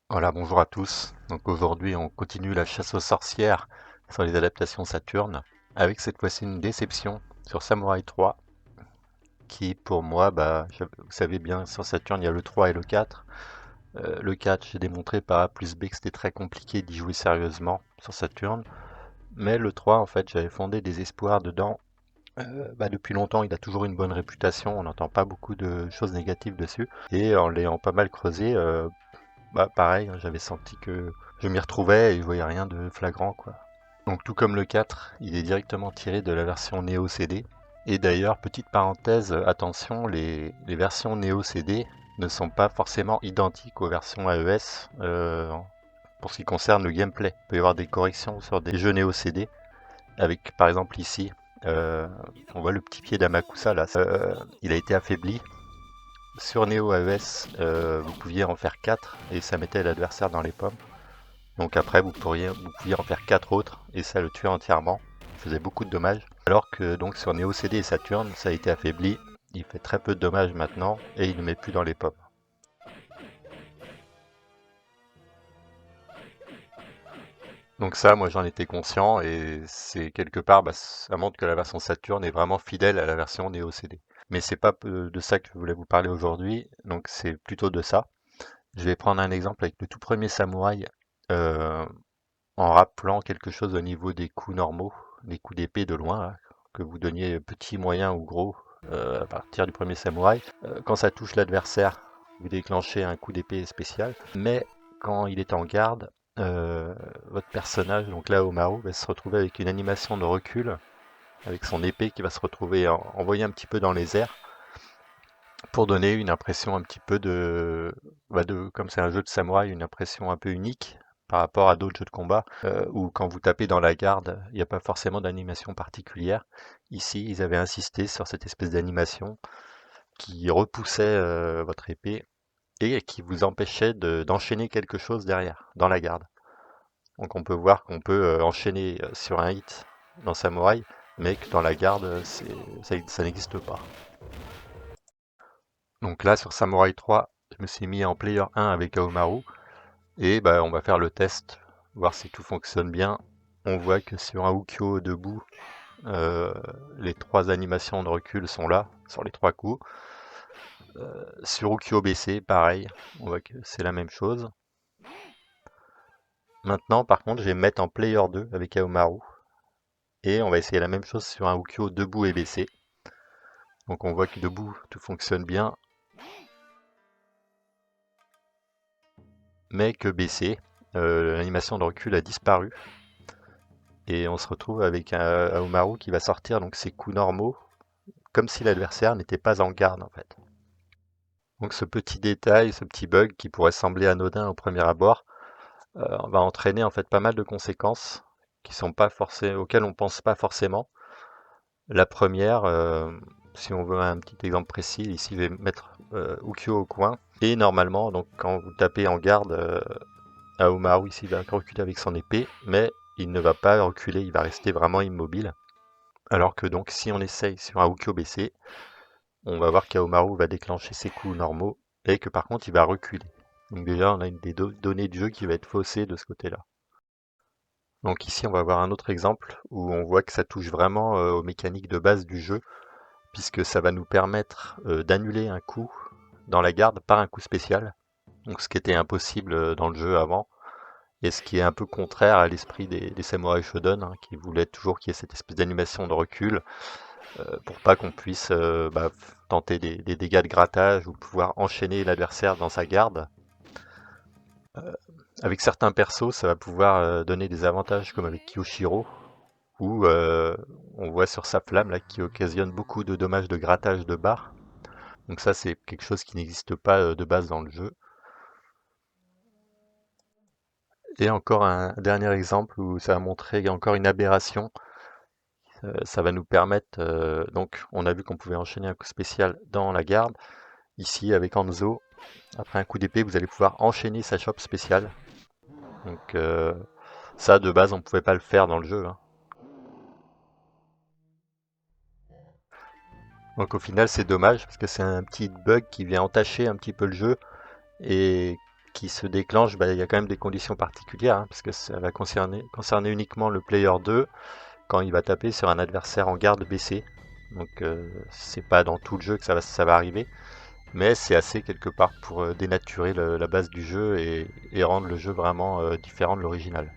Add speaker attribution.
Speaker 1: Voilà, bonjour à tous. Donc aujourd'hui, on continue la chasse aux sorcières sur les adaptations Saturn, avec cette fois-ci une déception sur Samurai 3, qui pour moi, vous savez bien, sur Saturn, il y a le 3 et le 4. Le 4, j'ai démontré par A plus B que c'était très compliqué d'y jouer sérieusement sur Saturn, mais le 3, en fait, j'avais fondé des espoirs dedans. Depuis longtemps, il a toujours une bonne réputation, on n'entend pas beaucoup de choses négatives dessus, et en l'ayant pas mal creusé, pareil, hein, j'avais senti que je m'y retrouvais et je voyais rien de flagrant, quoi. Donc tout comme le 4, il est directement tiré de la version Neo CD. Et d'ailleurs, petite parenthèse, attention, les versions Neo CD ne sont pas forcément identiques aux versions AES pour ce qui concerne le gameplay. Il peut y avoir des corrections sur des jeux Neo CD, avec par exemple ici, euh, on voit le petit pied d'Amakusa là, il a été affaibli. Sur Neo AES, vous pouviez en faire 4 et ça mettait l'adversaire dans les pommes. Donc après, vous pouviez en faire 4 autres et ça le tuait entièrement. Il faisait beaucoup de dommages. Alors que donc sur Neo CD et Saturn, ça a été affaibli. Il fait très peu de dommages maintenant et il ne met plus dans les pommes. Donc ça, moi j'en étais conscient et c'est quelque part, ça montre que la version Saturn est vraiment fidèle à la version Neo CD. Mais c'est pas de ça que je voulais vous parler aujourd'hui, donc c'est plutôt de ça. Je vais prendre un exemple avec le tout premier Samouraï, euh, en rappelant quelque chose au niveau des coups normaux, des coups d'épée de loin, là, que vous donniez petit, moyen ou gros à partir du premier Samouraï. Quand ça touche l'adversaire, vous déclenchez un coup d'épée spécial, mais quand il est en garde, votre personnage, donc là Omaru, va se retrouver avec une animation de recul, avec son épée qui va se retrouver envoyée un petit peu dans les airs, pour donner une impression un petit peu comme c'est un jeu de samouraï, une impression un peu unique par rapport à d'autres jeux de combat, où quand vous tapez dans la garde, il n'y a pas forcément d'animation particulière. Ici, ils avaient insisté sur cette espèce d'animation qui repoussait votre épée et qui vous empêchait d'enchaîner quelque chose derrière, dans la garde. Donc on peut voir qu'on peut enchaîner sur un hit dans Samouraï, mais que dans la garde, ça n'existe pas. Donc là, sur Samurai 3, je me suis mis en player 1 avec Aomaru et on va faire le test, voir si tout fonctionne bien. On voit que sur un Ukyo debout, euh, les 3 animations de recul sont là, sur les 3 coups. Sur Ukyo baissé, pareil, on voit que c'est la même chose. Maintenant, par contre, je vais me mettre en player 2 avec Aomaru et on va essayer la même chose sur un Ukyo debout et baissé. Donc on voit que debout, tout fonctionne bien, mais que baissé, l'animation de recul a disparu. Et on se retrouve avec un Aomaru qui va sortir donc ses coups normaux, comme si l'adversaire n'était pas en garde en fait. Donc ce petit détail, ce petit bug qui pourrait sembler anodin au premier abord, va entraîner en fait pas mal de conséquences qui sont pas forcément, auxquelles on pense pas forcément. La première, si on veut un petit exemple précis, ici je vais mettre Ukyo au coin. Et normalement, donc quand vous tapez en garde, Aomaru ici va reculer avec son épée, mais il ne va pas reculer, il va rester vraiment immobile. Alors que donc si on essaye sur un Ukyo baissé, on va voir qu'Aomaru va déclencher ses coups normaux et que par contre il va reculer. Donc déjà on a des données de jeu qui va être faussée de ce côté-là. Donc ici on va voir un autre exemple où on voit que ça touche vraiment aux mécaniques de base du jeu, puisque ça va nous permettre d'annuler un coup dans la garde par un coup spécial. Donc ce qui était impossible dans le jeu avant, et ce qui est un peu contraire à l'esprit des Samurai Shodown, hein, qui voulaient toujours qu'il y ait cette espèce d'animation de recul, pour pas qu'on puisse tenter des dégâts de grattage ou pouvoir enchaîner l'adversaire dans sa garde. Avec certains persos, ça va pouvoir donner des avantages comme avec Kyoshiro, où on voit sur sa flamme là, qui occasionne beaucoup de dommages de grattage de barre. Donc ça c'est quelque chose qui n'existe pas de base dans le jeu. Et encore un dernier exemple où ça va montrer encore une aberration. Ça va nous permettre, donc on a vu qu'on pouvait enchaîner un coup spécial dans la garde. Ici avec Hanzo, après un coup d'épée, vous allez pouvoir enchaîner sa chope spéciale. Donc ça, de base, on ne pouvait pas le faire dans le jeu, hein. Donc au final, c'est dommage, parce que c'est un petit bug qui vient entacher un petit peu le jeu, et qui se déclenche, il y a quand même des conditions particulières, hein, parce que ça va concerner uniquement le player 2 quand il va taper sur un adversaire en garde baissé. Donc c'est pas dans tout le jeu que ça va arriver, mais c'est assez quelque part pour dénaturer la base du jeu et rendre le jeu vraiment différent de l'original.